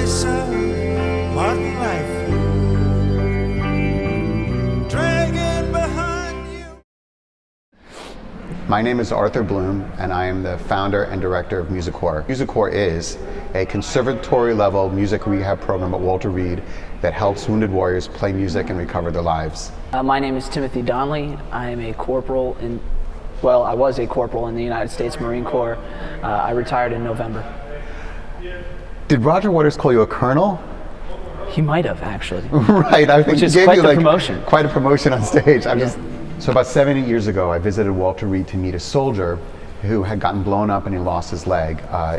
voice of modern life, dragging behind you. My name is Arthur Bloom, and I am the founder and director of MusiCorps. MusiCorps is a conservatory-level music rehab program at Walter Reed that helps wounded warriors play music and recover their lives. My name is Timothy Donnelly. I am a corporal in, well, I was a corporal in the United States Marine Corps. I retired in November. Did Roger Waters call you a colonel? He might have, actually. Right, I think Which is he gave quite you the like promotion. Quite a promotion on stage. So about 7 years ago, I visited Walter Reed to meet a soldier who had gotten blown up and he lost his leg.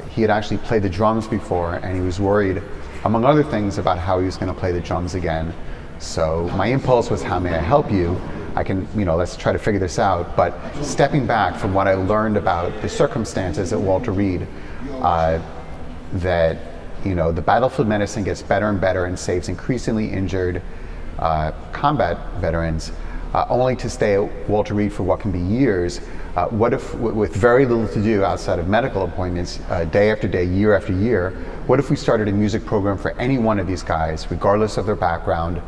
He had actually played the drums before, and he was worried, among other things, about how he was going to play the drums again. So my impulse was, how may I help you? I can, let's try to figure this out. But stepping back from what I learned about the circumstances at Walter Reed, that the battlefield medicine gets better and better and saves increasingly injured combat veterans, only to stay at Walter Reed for what can be years. What if, with very little to do outside of medical appointments, day after day, year after year, what if we started a music program for any one of these guys, regardless of their background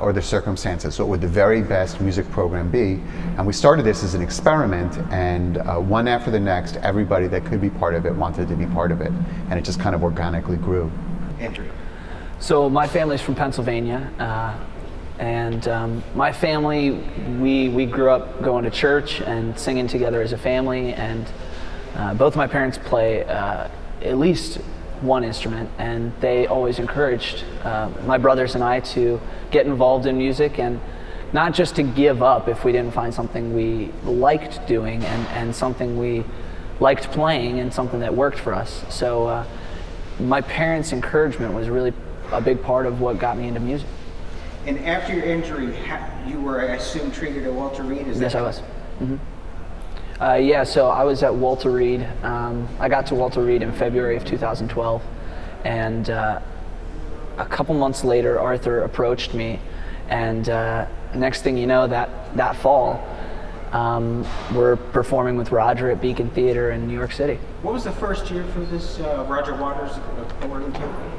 or their circumstances? What would the very best music program be? And we started this as an experiment, and one after the next, everybody that could be part of it wanted to be part of it, and it just kind of organically grew. Andrew. So my family's from Pennsylvania, and my family, we grew up going to church and singing together as a family, and both my parents play at least one instrument, and they always encouraged my brothers and I to get involved in music, and not just to give up if we didn't find something we liked doing and something we liked playing and something that worked for us. So my parents' encouragement was really a big part of what got me into music. And after your injury, you were, I assume, treated at Walter Reed? Yes, I was. Yeah, so I was at Walter Reed. I got to Walter Reed in February of 2012, and a couple months later, Arthur approached me, and next thing you know, that fall, we're performing with Roger at Beacon Theater in New York City. What was the first year for this Roger Waters awarding to?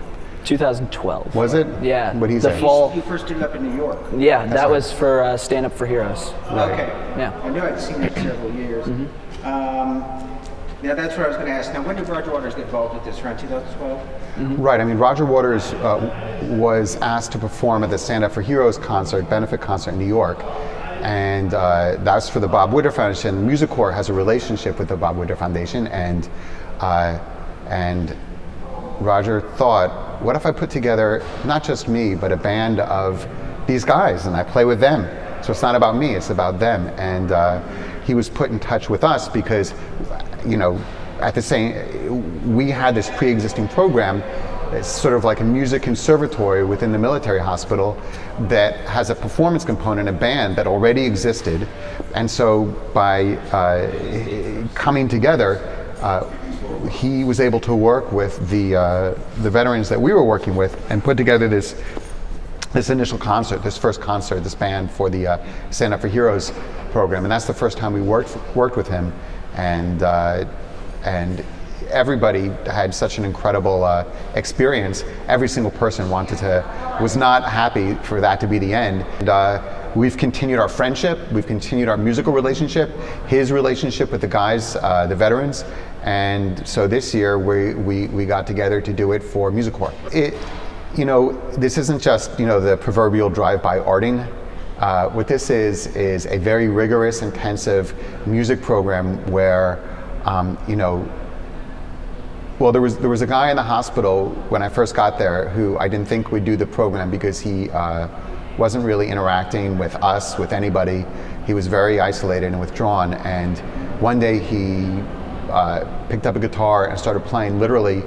2012. Was it? Yeah. What he's the fall. You first did it up in New York. Yeah, that was for Stand Up for Heroes. Right. Okay. Yeah. I knew I'd seen it several years. Yeah, that's what I was going to ask. Now, when did Roger Waters get involved with this? Around 2012? Right. I mean, Roger Waters was asked to perform at the Stand Up for Heroes concert, benefit concert in New York, and that's for the Bob Witter Foundation. MusiCorps has a relationship with the Bob Witter Foundation, and Roger thought, what if I put together not just me, but a band of these guys, and I play with them? So it's not about me, it's about them. And he was put in touch with us because, at the same, we had this pre-existing program. It's sort of like a music conservatory within the military hospital that has a performance component, a band that already existed. And so by coming together, he was able to work with the veterans that we were working with and put together this initial concert, this first concert, this band for the Stand Up for Heroes program, and that's the first time we worked with him, and everybody had such an incredible experience. Every single person was not happy for that to be the end. And, we've continued our friendship, we've continued our musical relationship, his relationship with the guys, the veterans, and so this year we got together to do it for MusiCorps. This isn't just the proverbial drive-by arting. What this is a very rigorous, intensive music program where, well, there was a guy in the hospital when I first got there who I didn't think would do the program because he wasn't really interacting with us, with anybody. He was very isolated and withdrawn, and one day he picked up a guitar and started playing literally,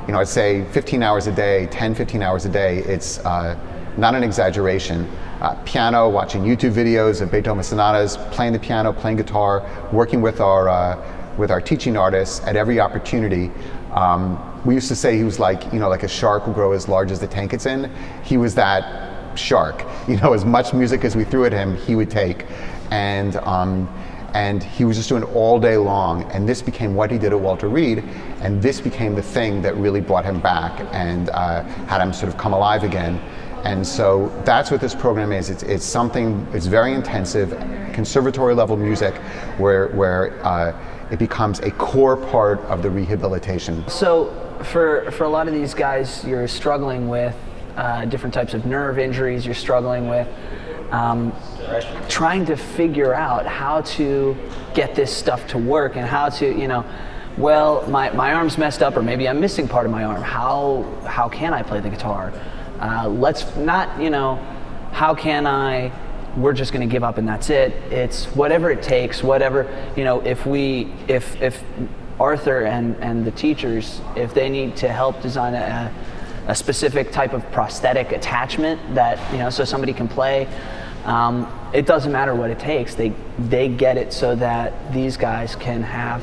I'd say 15 hours a day, 10, 15 hours a day. It's not an exaggeration. Piano, watching YouTube videos of Beethoven sonatas, playing the piano, playing guitar, working with our teaching artists at every opportunity. We used to say he was like a shark will grow as large as the tank it's in. He was that shark. As much music as we threw at him, he would take. And and he was just doing it all day long, and this became what he did at Walter Reed, and this became the thing that really brought him back and had him sort of come alive again. And so that's what this program is. It's something, it's very intensive, conservatory level music where it becomes a core part of the rehabilitation. So for a lot of these guys, you're struggling with different types of nerve injuries, you're struggling with trying to figure out how to get this stuff to work and how to, you know, well, my arm's messed up, or maybe I'm missing part of my arm. How can I play the guitar? Let's not, you know, how can I, we're just going to give up and that's it. It's whatever it takes, whatever, you know, if Arthur and the teachers, if they need to help design a specific type of prosthetic attachment that, you know, so somebody can play, it doesn't matter what it takes. They get it so that these guys can have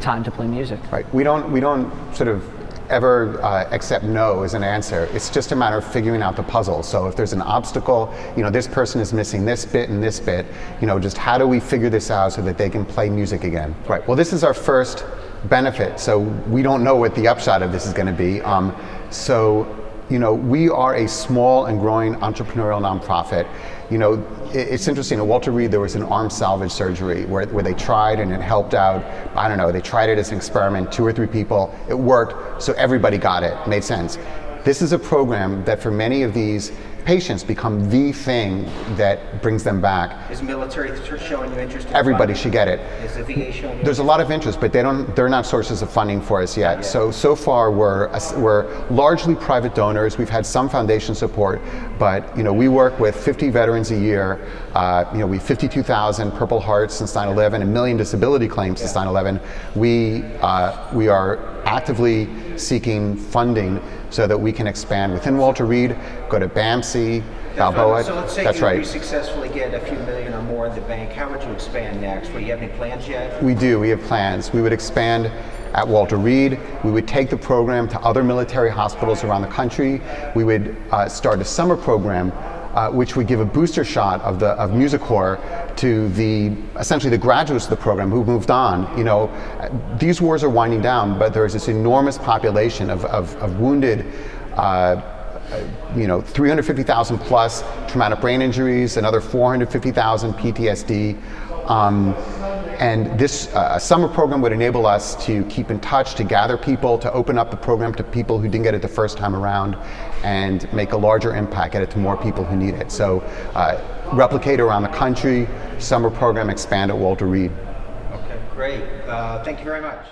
time to play music. Right. We don't sort of ever accept no as an answer. It's just a matter of figuring out the puzzle. So if there's an obstacle, you know, this person is missing this bit and this bit, you know, just how do we figure this out so that they can play music again? Right. Well, this is our first benefit, so we don't know what the upshot of this is going to be. So, you know, we are a small and growing entrepreneurial nonprofit. You know, it's interesting, at Walter Reed there was an arm salvage surgery where they tried and it helped out. I don't know, they tried it as an experiment, 2 or 3 people, it worked, so everybody got it, made sense. This is a program that for many of these patients become the thing that brings them back. Is military showing you interest in Everybody funding? should get it. Is the VA showing you There's a lot of interest, but they're not sources of funding for us yet. So far we're largely private donors. We've had some foundation support, but you know, we work with 50 veterans a year. You know, we have 52,000 Purple Hearts since 9/11, 1 million disability claims since 9/11. We are actively seeking funding so that we can expand within Walter Reed, go to BAMC, Balboa. So let's say That's you right. successfully get a few million or more in the bank. How would you expand next? Do you have any plans yet? We do. We have plans. We would expand at Walter Reed. We would take the program to other military hospitals around the country. We would start a summer program which would give a booster shot of MusiCorps to essentially the graduates of the program who moved on. You know, these wars are winding down, but there is this enormous population of wounded, you know, 350,000 plus traumatic brain injuries, another 450,000 PTSD. And this summer program would enable us to keep in touch, to gather people, to open up the program to people who didn't get it the first time around, and make a larger impact, get it to more people who need it. So replicate around the country, summer program, expand at Walter Reed. Okay, great. Thank you very much.